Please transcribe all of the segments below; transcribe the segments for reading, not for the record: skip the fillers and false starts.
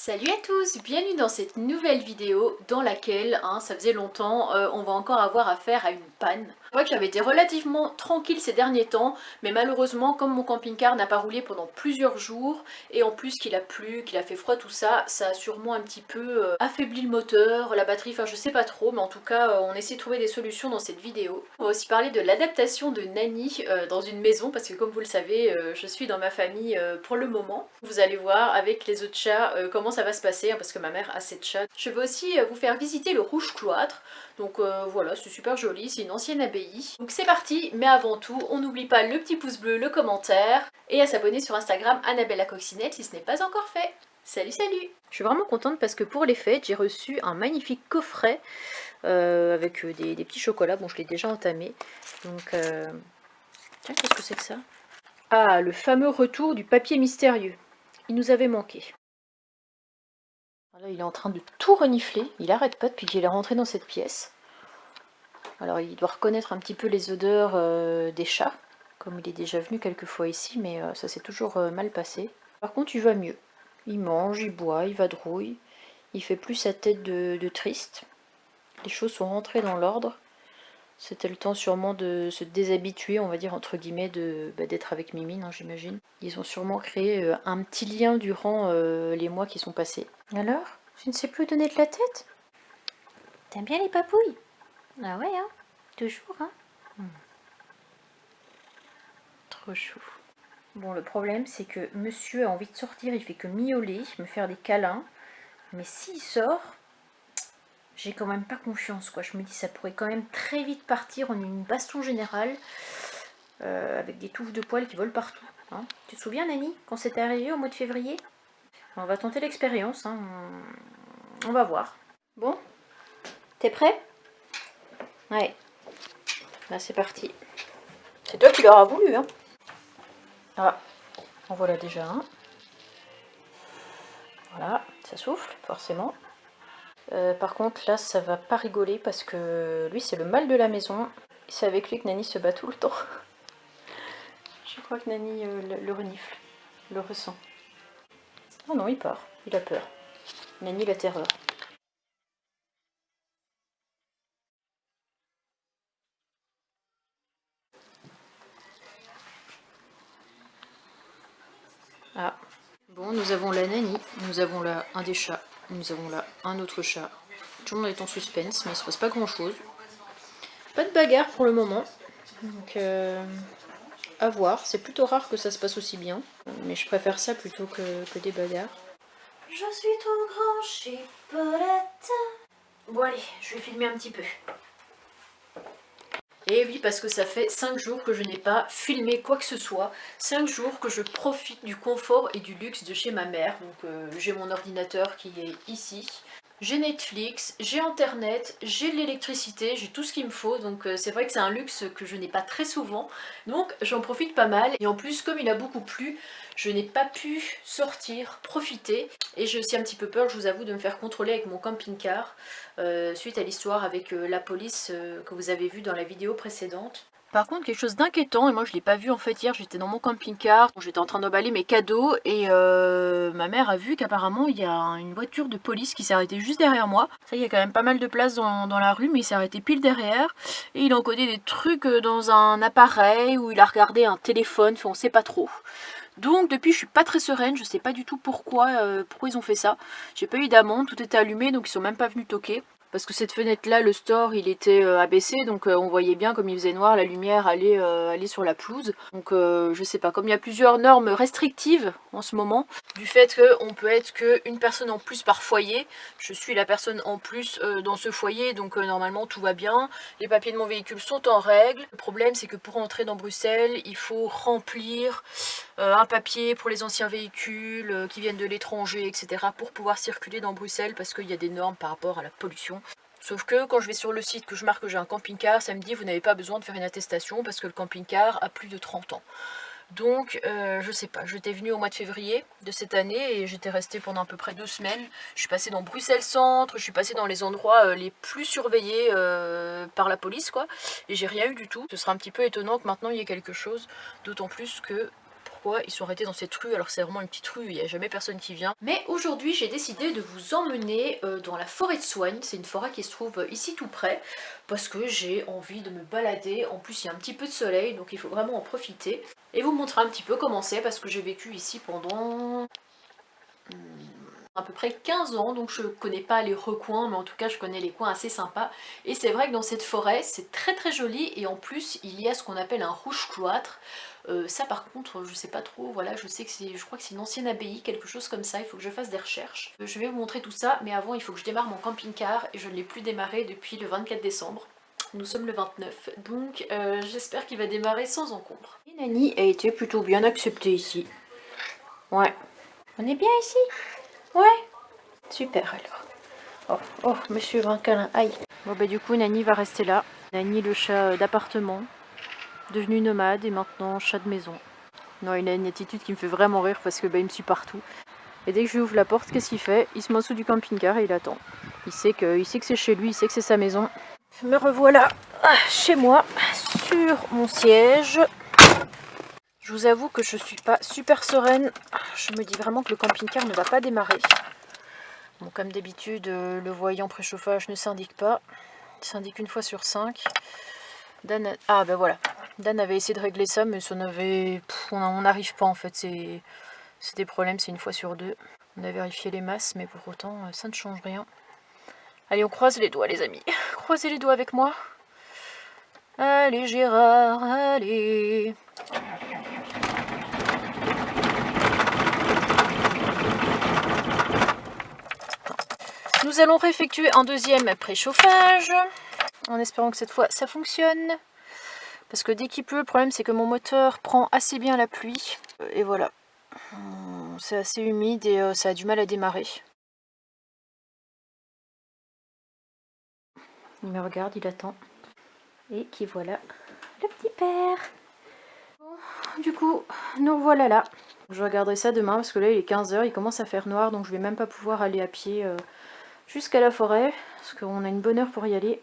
Salut à tous, bienvenue dans cette nouvelle vidéo dans laquelle, ça faisait longtemps, on va encore avoir affaire à une panne. C'est vrai que j'avais été relativement tranquille ces derniers temps, mais malheureusement comme mon camping-car n'a pas roulé pendant plusieurs jours, et en plus qu'il a plu, qu'il a fait froid, tout ça, ça a sûrement un petit peu affaibli le moteur, la batterie, enfin je sais pas trop, mais en tout cas on essaie de trouver des solutions dans cette vidéo. On va aussi parler de l'adaptation de Nani dans une maison, parce que comme vous le savez, je suis dans ma famille pour le moment. Vous allez voir avec les autres chats comment ça va se passer, parce que ma mère a 7 chats. Je vais aussi vous faire visiter le Rouge Cloître, donc voilà, c'est super joli, c'est une ancienne abbaye. Donc c'est parti, mais avant tout, on n'oublie pas le petit pouce bleu, le commentaire, et à s'abonner sur Instagram Annabelle la Coccinelle si ce n'est pas encore fait. Salut salut! Je suis vraiment contente parce que pour les fêtes, j'ai reçu un magnifique coffret avec des petits chocolats. Bon, je l'ai déjà entamé, donc tiens, qu'est-ce que c'est que ça? Ah, le fameux retour du papier mystérieux. Il nous avait manqué. Là, il est en train de tout renifler. Il arrête pas depuis qu'il est rentré dans cette pièce. Alors, il doit reconnaître un petit peu les odeurs des chats, comme il est déjà venu quelques fois ici, mais ça s'est toujours mal passé. Par contre, il va mieux. Il mange, il boit, il vadrouille. Il fait plus sa tête de triste. Les choses sont rentrées dans l'ordre. C'était le temps sûrement de se déshabituer, on va dire, entre guillemets, d'être avec Mimine, hein, j'imagine. Ils ont sûrement créé un petit lien durant les mois qui sont passés. Alors, je ne sais plus où donner de la tête? T'aimes bien les papouilles? Ah ouais, hein? Toujours, hein? Trop chou. Bon, le problème, c'est que monsieur a envie de sortir, il fait que miauler, me faire des câlins. Mais s'il sort, j'ai quand même pas confiance, quoi. Je me dis, ça pourrait quand même très vite partir en une baston générale. Avec des touffes de poils qui volent partout. Hein. Tu te souviens, Nani, quand c'était arrivé au mois de février? On va tenter l'expérience, hein. On va voir. Bon, t'es prêt? Ouais. Là, c'est parti. C'est toi qui l'auras voulu, hein. Ah, en voilà déjà un. Voilà, ça souffle, forcément. Par contre, là, ça va pas rigoler parce que lui, c'est le mal de la maison. C'est avec lui que Nani se bat tout le temps. Je crois que Nani le renifle, le ressent. Oh non, il part, il a peur. Nani, la terreur. Ah, bon, nous avons la Nani, nous avons là un des chats, nous avons là un autre chat. Tout le monde est en suspense, mais il se passe pas grand chose. Pas de bagarre pour le moment, donc à voir. C'est plutôt rare que ça se passe aussi bien, mais je préfère ça plutôt que des bagarres. Je suis ton grand chipolata. Bon allez, je vais filmer un petit peu. Et oui, parce que ça fait 5 jours que je n'ai pas filmé quoi que ce soit. 5 jours que je profite du confort et du luxe de chez ma mère. Donc j'ai mon ordinateur qui est ici. J'ai Netflix, j'ai internet, j'ai de l'électricité, j'ai tout ce qu'il me faut. Donc c'est vrai que c'est un luxe que je n'ai pas très souvent. Donc j'en profite pas mal. Et en plus, comme il a beaucoup plu, je n'ai pas pu sortir, profiter. Et j'ai aussi un petit peu peur, je vous avoue, de me faire contrôler avec mon camping-car. Suite à l'histoire avec la police que vous avez vue dans la vidéo précédente. Par contre, quelque chose d'inquiétant, et moi je l'ai pas vu en fait hier, j'étais dans mon camping-car, j'étais en train d'emballer mes cadeaux, et ma mère a vu qu'apparemment il y a une voiture de police qui s'est arrêtée juste derrière moi. Ça, il y a quand même pas mal de place dans la rue, mais il s'est arrêté pile derrière, et il a encodé des trucs dans un appareil, où il a regardé un téléphone, enfin on sait pas trop. Donc depuis je suis pas très sereine, je sais pas du tout pourquoi ils ont fait ça. J'ai pas eu d'amende, tout était allumé donc ils sont même pas venus toquer. Parce que cette fenêtre là, le store il était abaissé, donc on voyait bien comme il faisait noir, la lumière allait sur la pelouse. Donc je sais pas, comme il y a plusieurs normes restrictives en ce moment, du fait qu'on peut être qu'une personne en plus par foyer, je suis la personne en plus dans ce foyer, donc normalement tout va bien. Les papiers de mon véhicule sont en règle. Le problème c'est que pour entrer dans Bruxelles, il faut remplir un papier pour les anciens véhicules qui viennent de l'étranger, etc. pour pouvoir circuler dans Bruxelles parce qu'il y a des normes par rapport à la pollution. Sauf que quand je vais sur le site, que je marque que j'ai un camping-car, ça me dit vous n'avez pas besoin de faire une attestation parce que le camping-car a plus de 30 ans. Donc je sais pas, j'étais venue au mois de février de cette année et j'étais restée pendant à peu près 2 semaines. Je suis passée dans Bruxelles Centre, je suis passée dans les endroits les plus surveillés par la police quoi. Et j'ai rien eu du tout. Ce sera un petit peu étonnant que maintenant il y ait quelque chose, d'autant plus que pourquoi ils sont arrêtés dans cette rue, alors que c'est vraiment une petite rue, il n'y a jamais personne qui vient. Mais aujourd'hui j'ai décidé de vous emmener dans la forêt de Soignes, c'est une forêt qui se trouve ici tout près, parce que j'ai envie de me balader, en plus il y a un petit peu de soleil, donc il faut vraiment en profiter. Et vous montrer un petit peu comment c'est, parce que j'ai vécu ici pendant à peu près 15 ans, donc je connais pas les recoins, mais en tout cas je connais les coins assez sympas. Et c'est vrai que dans cette forêt, c'est très très joli, et en plus il y a ce qu'on appelle un rouge cloître. Ça par contre, je sais pas trop, voilà, je sais que c'est, je crois que c'est une ancienne abbaye, quelque chose comme ça, il faut que je fasse des recherches. Je vais vous montrer tout ça, mais avant il faut que je démarre mon camping-car, et je ne l'ai plus démarré depuis le 24 décembre. Nous sommes le 29, donc j'espère qu'il va démarrer sans encombre. Et Nani a été plutôt bien acceptée ici. Ouais. On est bien ici? Ouais. Super alors. Oh, monsieur veut un câlin, aïe. Bon bah du coup Nani va rester là. Nani le chat d'appartement, devenu nomade et maintenant chat de maison. Non, il a une attitude qui me fait vraiment rire parce que bah, il me suit partout. Et dès que je lui ouvre la porte, qu'est-ce qu'il fait? Il se met en dessous du camping-car et il attend. Il sait que c'est chez lui, il sait que c'est sa maison. Me revoilà chez moi, sur mon siège. Je vous avoue que je suis pas super sereine. Je me dis vraiment que le camping-car ne va pas démarrer. Bon, comme d'habitude, le voyant préchauffage ne s'indique pas. Il s'indique une fois sur 5. Dan, ah ben voilà. Dan avait essayé de régler ça, mais ça n'avait, on n'arrive pas en fait. C'est des problèmes, c'est une fois sur 2. On a vérifié les masses, mais pour autant, ça ne change rien. Allez, on croise les doigts, les amis. Croisez les doigts avec moi. Allez, Gérard, allez. Nous allons réeffectuer un deuxième préchauffage, en espérant que cette fois ça fonctionne. Parce que dès qu'il pleut, le problème c'est que mon moteur prend assez bien la pluie. Et voilà, c'est assez humide et ça a du mal à démarrer. Il me regarde, il attend. Et qui voilà, le petit père. Bon, du coup, nous voilà là. Je regarderai ça demain parce que là il est 15 h, il commence à faire noir, donc je vais même pas pouvoir aller à pied jusqu'à la forêt, parce qu'on a une bonne heure pour y aller,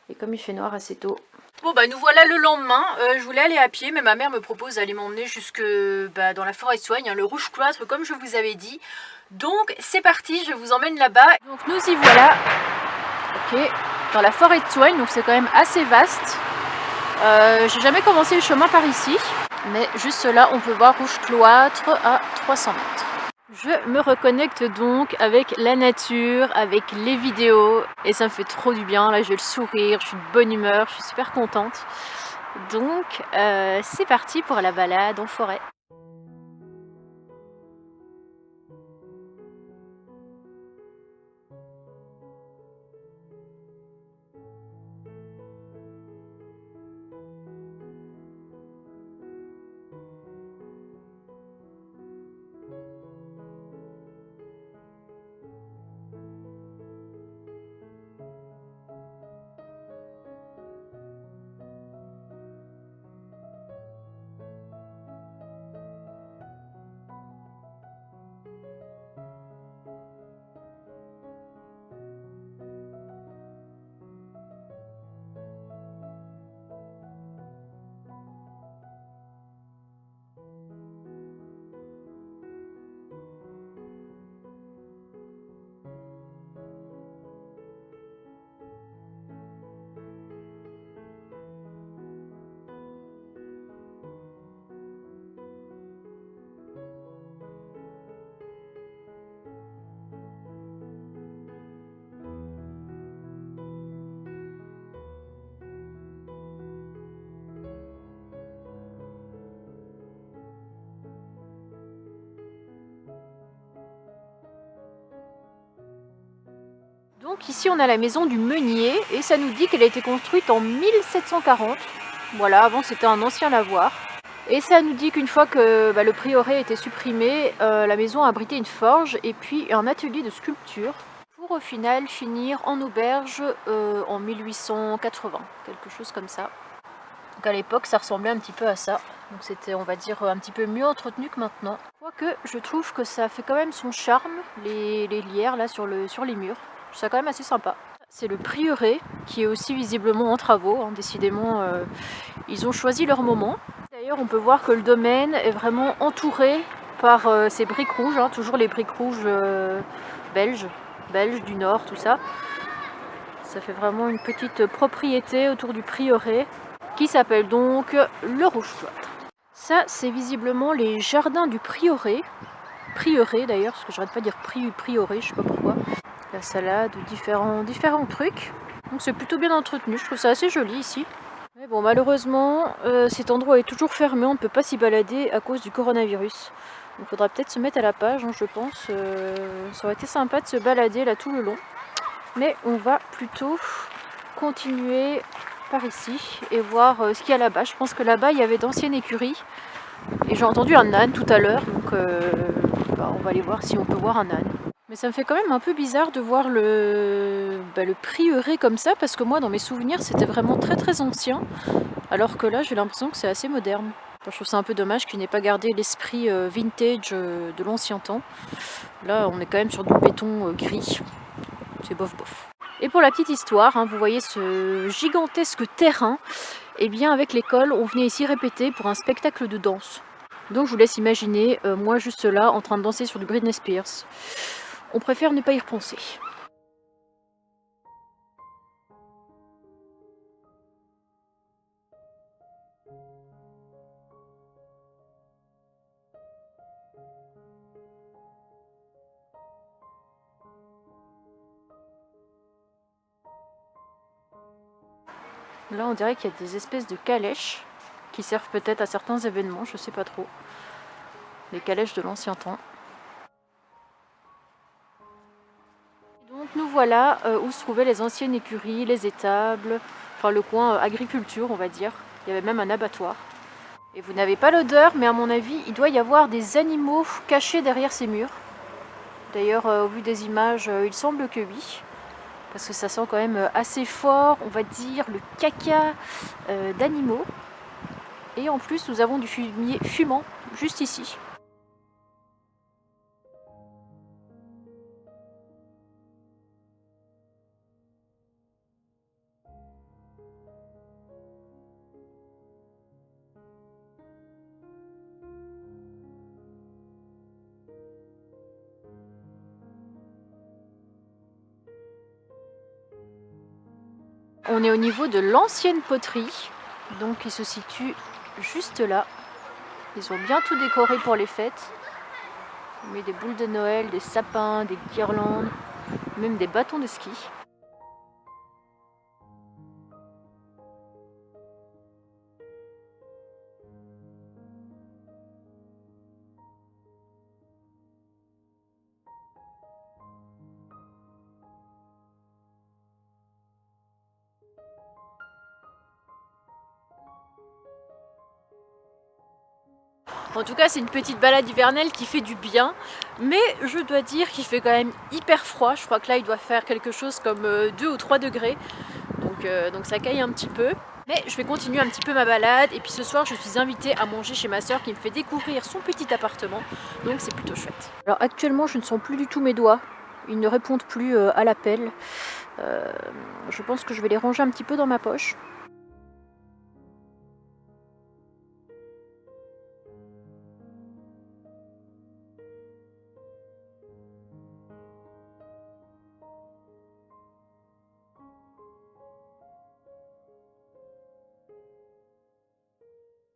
et comme il fait noir assez tôt. Bon bah nous voilà le lendemain, je voulais aller à pied, mais ma mère me propose d'aller m'emmener jusque dans la forêt de Soignes, hein, le rouge cloître comme je vous avais dit. Donc c'est parti, je vous emmène là-bas. Donc nous y voilà, ok, dans la forêt de Soignes, donc c'est quand même assez vaste. J'ai jamais commencé le chemin par ici, mais juste là on peut voir rouge cloître à 300 mètres. Je me reconnecte donc avec la nature, avec les vidéos, et ça me fait trop du bien. Là j'ai le sourire, je suis de bonne humeur, je suis super contente. Donc c'est parti pour la balade en forêt. Donc ici on a la maison du meunier et ça nous dit qu'elle a été construite en 1740. Voilà, avant c'était un ancien lavoir. Et ça nous dit qu'une fois que le prieuré a été supprimé, la maison a abrité une forge et puis un atelier de sculpture pour au final finir en auberge en 1880, quelque chose comme ça. Donc à l'époque ça ressemblait un petit peu à ça. Donc c'était, on va dire, un petit peu mieux entretenu que maintenant. Quoique je trouve que ça fait quand même son charme, les lierres là sur les murs. Je trouve ça quand même assez sympa. C'est le prieuré qui est aussi visiblement en travaux, hein. Décidément ils ont choisi leur moment. Ça a D'ailleurs, on peut voir que le domaine est vraiment entouré par ces briques rouges, hein, toujours les briques rouges belges du Nord, tout ça. Ça fait vraiment une petite propriété autour du prieuré qui s'appelle donc le Rouge-Cloître. Ça, c'est visiblement les jardins du prieuré. Prieuré d'ailleurs, parce que j'arrête pas de dire prieuré, je sais pas pourquoi. La salade, différents trucs. Donc c'est plutôt bien entretenu, je trouve ça assez joli ici. Mais bon, malheureusement, cet endroit est toujours fermé, on ne peut pas s'y balader à cause du coronavirus. Donc il faudra peut-être se mettre à la page, hein, je pense. Ça aurait été sympa de se balader là tout le long. Mais on va plutôt continuer par ici et voir ce qu'il y a là-bas. Je pense que là-bas, il y avait d'anciennes écuries. Et j'ai entendu un âne tout à l'heure, donc on va aller voir si on peut voir un âne. Mais ça me fait quand même un peu bizarre de voir le prieuré comme ça, parce que moi, dans mes souvenirs, c'était vraiment très très ancien. Alors que là, j'ai l'impression que c'est assez moderne. Enfin, je trouve ça un peu dommage qu'il n'ait pas gardé l'esprit vintage de l'ancien temps. Là, on est quand même sur du béton gris. C'est bof bof. Et pour la petite histoire, hein, vous voyez ce gigantesque terrain. Et bien avec l'école, on venait ici répéter pour un spectacle de danse. Donc je vous laisse imaginer, moi juste là, en train de danser sur du Britney Spears. On préfère ne pas y repenser. Là, on dirait qu'il y a des espèces de calèches qui servent peut-être à certains événements, je sais pas trop. Les calèches de l'ancien temps. Donc nous voilà où se trouvaient les anciennes écuries, les étables, enfin le coin agriculture on va dire. Il y avait même un abattoir. Et vous n'avez pas l'odeur, mais à mon avis, il doit y avoir des animaux cachés derrière ces murs. D'ailleurs, au vu des images, il semble que oui. Parce que ça sent quand même assez fort, on va dire, le caca d'animaux. Et en plus, nous avons du fumier fumant juste ici. On est au niveau de l'ancienne poterie, donc qui se situe juste là. Ils ont bien tout décoré pour les fêtes. On met des boules de Noël, des sapins, des guirlandes, même des bâtons de ski. En tout cas, c'est une petite balade hivernale qui fait du bien, mais je dois dire qu'il fait quand même hyper froid. Je crois que là, il doit faire quelque chose comme 2 ou 3 degrés, donc ça caille un petit peu. Mais je vais continuer un petit peu ma balade, et puis ce soir, je suis invitée à manger chez ma soeur qui me fait découvrir son petit appartement, donc c'est plutôt chouette. Alors actuellement, je ne sens plus du tout mes doigts, ils ne répondent plus à l'appel. Je pense que je vais les ranger un petit peu dans ma poche.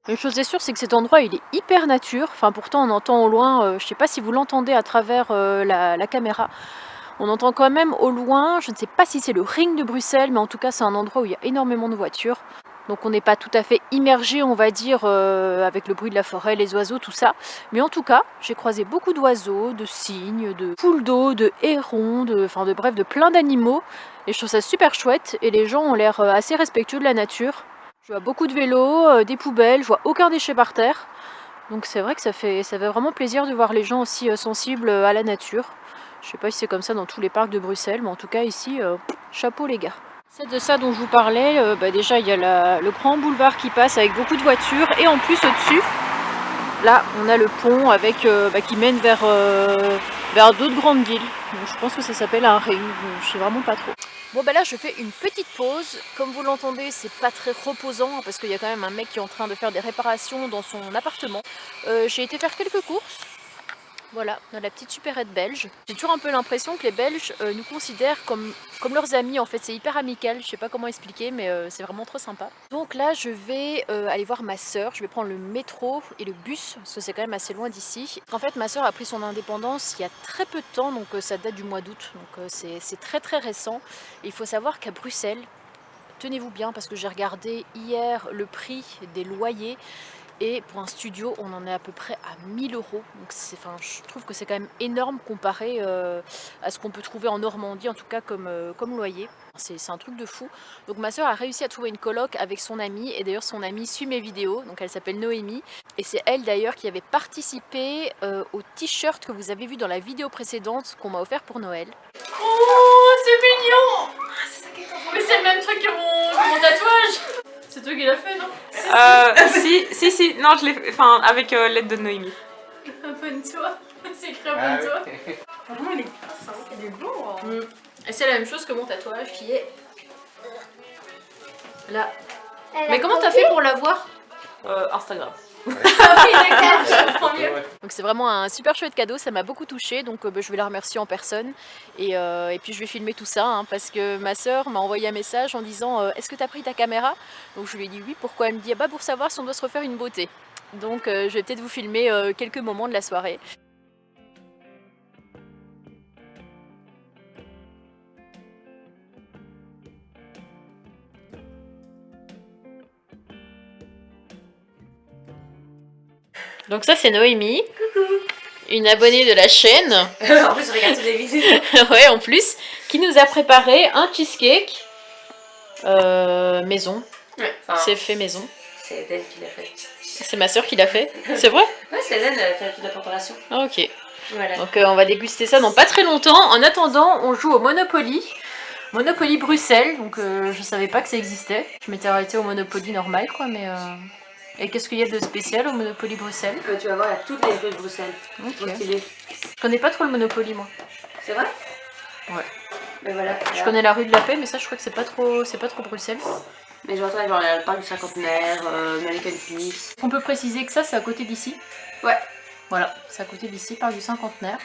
Une chose est sûre, c'est que cet endroit il est hyper nature. Enfin, pourtant on entend au loin, je sais pas si vous l'entendez à travers la caméra, on entend quand même au loin, je ne sais pas si c'est le ring de Bruxelles, mais en tout cas c'est un endroit où il y a énormément de voitures. Donc on n'est pas tout à fait immergé, on va dire, avec le bruit de la forêt, les oiseaux, tout ça. Mais en tout cas, j'ai croisé beaucoup d'oiseaux, de cygnes, de poules d'eau, de hérons, bref, de plein d'animaux. Et je trouve ça super chouette, et les gens ont l'air assez respectueux de la nature. Je vois beaucoup de vélos, des poubelles, je vois aucun déchet par terre. Donc c'est vrai que ça fait vraiment plaisir de voir les gens aussi sensibles à la nature. Je sais pas si c'est comme ça dans tous les parcs de Bruxelles, mais en tout cas ici, chapeau les gars. C'est de ça dont je vous parlais, déjà il y a le grand boulevard qui passe avec beaucoup de voitures, et en plus au-dessus, là on a le pont avec, qui mène vers d'autres grandes villes. Donc, je pense que ça s'appelle un ring, je sais vraiment pas trop. Bon bah là je fais une petite pause, comme vous l'entendez c'est pas très reposant parce qu'il y a quand même un mec qui est en train de faire des réparations dans son appartement. J'ai été faire quelques courses, voilà, dans la petite supérette belge. J'ai toujours un peu l'impression que les Belges nous considèrent comme leurs amis, en fait c'est hyper amical, je sais pas comment expliquer mais c'est vraiment trop sympa. Donc là je vais aller voir ma soeur, je vais prendre le métro et le bus, parce que c'est quand même assez loin d'ici. En fait ma soeur a pris son indépendance il y a très peu de temps, donc ça date du mois d'août, donc c'est très très récent. Et il faut savoir qu'à Bruxelles, tenez-vous bien parce que j'ai regardé hier le prix des loyers. Et pour un studio, on en est à peu près à 1000 €. Donc je trouve que c'est quand même énorme comparé à ce qu'on peut trouver en Normandie, en tout cas comme loyer. C'est un truc de fou. Donc ma soeur a réussi à trouver une coloc avec son amie. Et d'ailleurs son amie suit mes vidéos. Donc elle s'appelle Noémie. Et c'est elle d'ailleurs qui avait participé au t-shirt que vous avez vu dans la vidéo précédente qu'on m'a offert pour Noël. Oh, c'est mignon! Mais c'est le même truc que mon tatouage! C'est toi qui l'as fait, non? Si, non, je l'ai fait, enfin, avec l'aide de Noémie. Abonne-toi, c'est écrit abonne-toi. Vraiment, il est beau. Et c'est la même chose que mon tatouage qui est là. Mais comment t'as fait pour l'avoir? Instagram. Ah oui, d'accord, je comprends mieux. Donc c'est vraiment un super chouette cadeau, ça m'a beaucoup touchée, donc je vais la remercier en personne. Et puis je vais filmer tout ça, hein, parce que ma soeur m'a envoyé un message en disant est-ce que tu as pris ta caméra? Donc je lui ai dit oui, pourquoi? Elle me dit ah bah pour savoir si on doit se refaire une beauté. Donc je vais peut-être vous filmer quelques moments de la soirée. Donc ça c'est Noémie. Coucou. Une abonnée de la chaîne. En plus, je regarde toutes les vidéos. Ouais, en plus, qui nous a préparé un cheesecake maison. Ouais, c'est fait maison. C'est elle qui l'a fait. C'est ma soeur qui l'a fait. C'est vrai? Ouais, c'est elle qui a fait toute la préparation. Ah, ok. Voilà. Donc on va déguster ça dans pas très longtemps. En attendant, on joue au Monopoly. Monopoly Bruxelles. Donc je savais pas que ça existait. Je m'étais arrêtée au Monopoly normal, quoi, mais. Et qu'est-ce qu'il y a de spécial au Monopoly Bruxelles? Tu vas voir, il y a toutes les rues de Bruxelles. Ok. Trop stylé. Je connais pas trop le Monopoly, moi. C'est vrai? Ouais. Mais voilà. Je connais la rue de la Paix, mais ça, je crois que c'est pas trop Bruxelles. Mais genre, il y a le parc du cinquantenaire, American Peace. On peut préciser que ça, c'est à côté d'ici. Ouais. Voilà, c'est à côté d'ici, parc du cinquantenaire.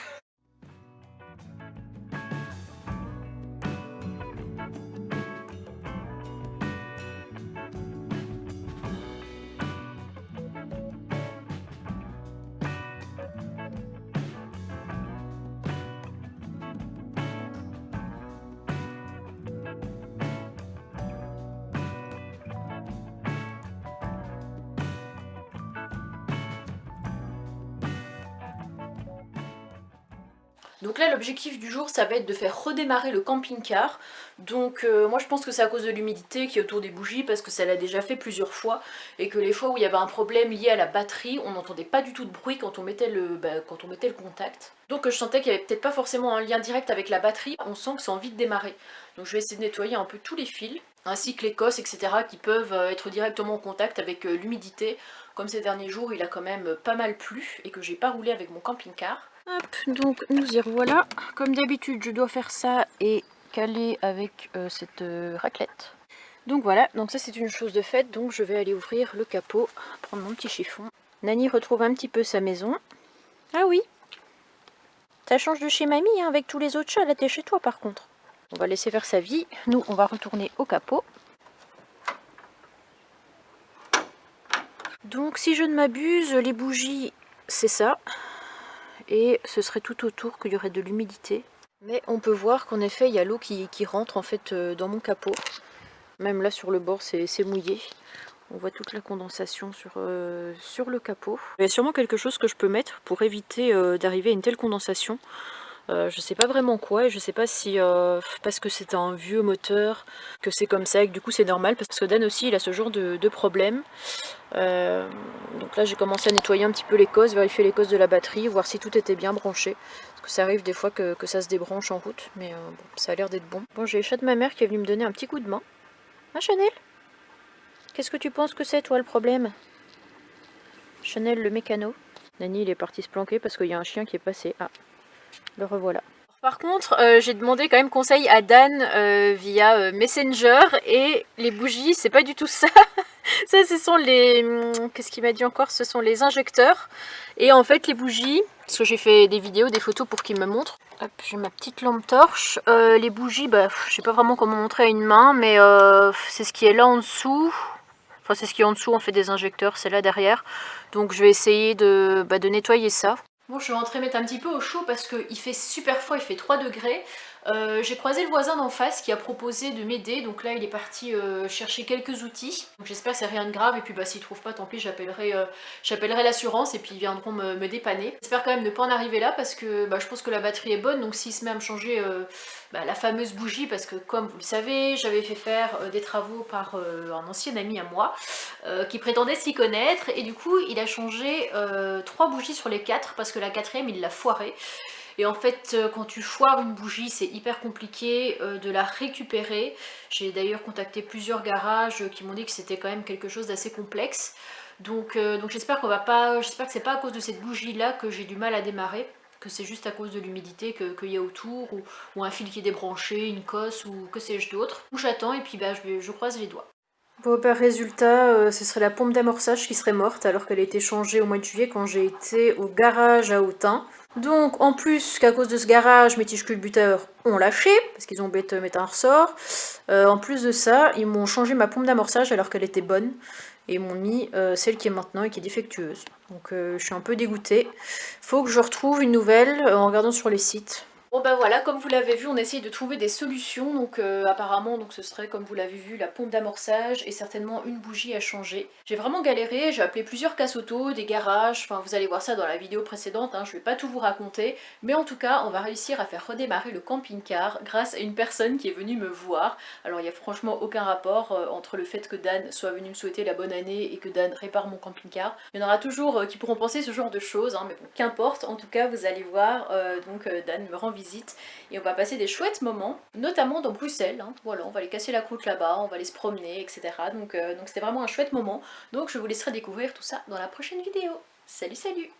Donc là l'objectif du jour ça va être de faire redémarrer le camping-car. Donc moi je pense que c'est à cause de l'humidité qui est autour des bougies parce que ça l'a déjà fait plusieurs fois et que les fois où il y avait un problème lié à la batterie on n'entendait pas du tout de bruit quand on mettait le contact. Donc je sentais qu'il n'y avait peut-être pas forcément un lien direct avec la batterie, on sent que c'est envie de démarrer. Donc je vais essayer de nettoyer un peu tous les fils ainsi que les cosses etc. qui peuvent être directement en contact avec l'humidité. Comme ces derniers jours il a quand même pas mal plu et que j'ai pas roulé avec mon camping-car. Hop, donc nous y revoilà. Comme d'habitude, je dois faire ça et caler avec cette raclette. Donc voilà, donc ça c'est une chose de faite. Donc je vais aller ouvrir le capot, prendre mon petit chiffon. Nani retrouve un petit peu sa maison. Ah oui, ça change de chez mamie hein, avec tous les autres chats. Là t'es chez toi par contre. On va laisser faire sa vie. Nous on va retourner au capot. Donc si je ne m'abuse, les bougies c'est ça. Et ce serait tout autour qu'il y aurait de l'humidité. Mais on peut voir qu'en effet il y a l'eau qui rentre en fait dans mon capot. Même là sur le bord c'est mouillé. On voit toute la condensation sur le capot. Il y a sûrement quelque chose que je peux mettre pour éviter d'arriver à une telle condensation. Je sais pas vraiment quoi et je sais pas si parce que c'est un vieux moteur que c'est comme ça et que du coup c'est normal parce que Dan aussi il a ce genre de problème. Donc là j'ai commencé à nettoyer un petit peu les cosses, vérifier les cosses de la batterie, voir si tout était bien branché. Parce que ça arrive des fois que ça se débranche en route, mais bon, ça a l'air d'être bon. Bon, j'ai les chats de ma mère qui est venue me donner un petit coup de main. Ah Chanel, qu'est-ce que tu penses que c'est toi le problème? Chanel le mécano. Nani il est parti se planquer parce qu'il y a un chien qui est passé. Ah, le revoilà. Par contre, j'ai demandé quand même conseil à Dan via Messenger et les bougies, c'est pas du tout ça. Ça, ce sont les... Qu'est-ce qu'il m'a dit encore? Ce sont les injecteurs. Et en fait, les bougies, parce que j'ai fait des vidéos, des photos pour qu'il me montre. Hop, j'ai ma petite lampe torche. Les bougies, bah, je sais pas vraiment comment montrer à une main, mais c'est ce qui est là en dessous. Enfin, c'est ce qui est en dessous, on fait des injecteurs, c'est là derrière. Donc, je vais essayer de nettoyer ça. Bon, je suis rentrée mettre un petit peu au chaud parce qu'il fait super froid, il fait 3 degrés. J'ai croisé le voisin d'en face qui a proposé de m'aider, donc là il est parti chercher quelques outils. Donc j'espère que c'est rien de grave, et puis bah s'il trouve pas, tant pis, j'appellerai l'assurance et puis ils viendront me dépanner. J'espère quand même ne pas en arriver là parce que bah, je pense que la batterie est bonne, donc s'il se met à me changer la fameuse bougie, parce que comme vous le savez, j'avais fait faire des travaux par un ancien ami à moi qui prétendait s'y connaître, et du coup il a changé 3 bougies sur les 4 parce que la 4e il l'a foirée. Et en fait, quand tu foires une bougie, c'est hyper compliqué de la récupérer. J'ai d'ailleurs contacté plusieurs garages qui m'ont dit que c'était quand même quelque chose d'assez complexe. Donc j'espère j'espère que c'est pas à cause de cette bougie-là que j'ai du mal à démarrer, que c'est juste à cause de l'humidité qu'il y a autour, ou un fil qui est débranché, une cosse, ou que sais-je d'autre. Donc j'attends et puis bah, je croise les doigts. Bon, par résultat, ce serait la pompe d'amorçage qui serait morte alors qu'elle a été changée au mois de juillet quand j'ai été au garage à Autun. Donc en plus qu'à cause de ce garage, mes tiges culbuteurs ont lâché, parce qu'ils ont oublié de mettre un ressort. En plus de ça, ils m'ont changé ma pompe d'amorçage alors qu'elle était bonne. Et ils m'ont mis celle qui est maintenant et qui est défectueuse. Donc je suis un peu dégoûtée. Faut que je retrouve une nouvelle en regardant sur les sites. Bon bah voilà, comme vous l'avez vu, on essaye de trouver des solutions, donc apparemment donc ce serait, comme vous l'avez vu, la pompe d'amorçage et certainement une bougie à changer. J'ai vraiment galéré, j'ai appelé plusieurs casse-auto, des garages, enfin vous allez voir ça dans la vidéo précédente, hein, je vais pas tout vous raconter, mais en tout cas on va réussir à faire redémarrer le camping-car grâce à une personne qui est venue me voir. Alors il n'y a franchement aucun rapport entre le fait que Dan soit venu me souhaiter la bonne année et que Dan répare mon camping-car. Il y en aura toujours qui pourront penser ce genre de choses, hein, mais bon, qu'importe, en tout cas vous allez voir, Dan me rend visite et on va passer des chouettes moments, notamment dans Bruxelles, hein. Voilà, on va aller casser la croûte là-bas, on va aller se promener, etc. Donc c'était vraiment un chouette moment, donc je vous laisserai découvrir tout ça dans la prochaine vidéo. Salut salut!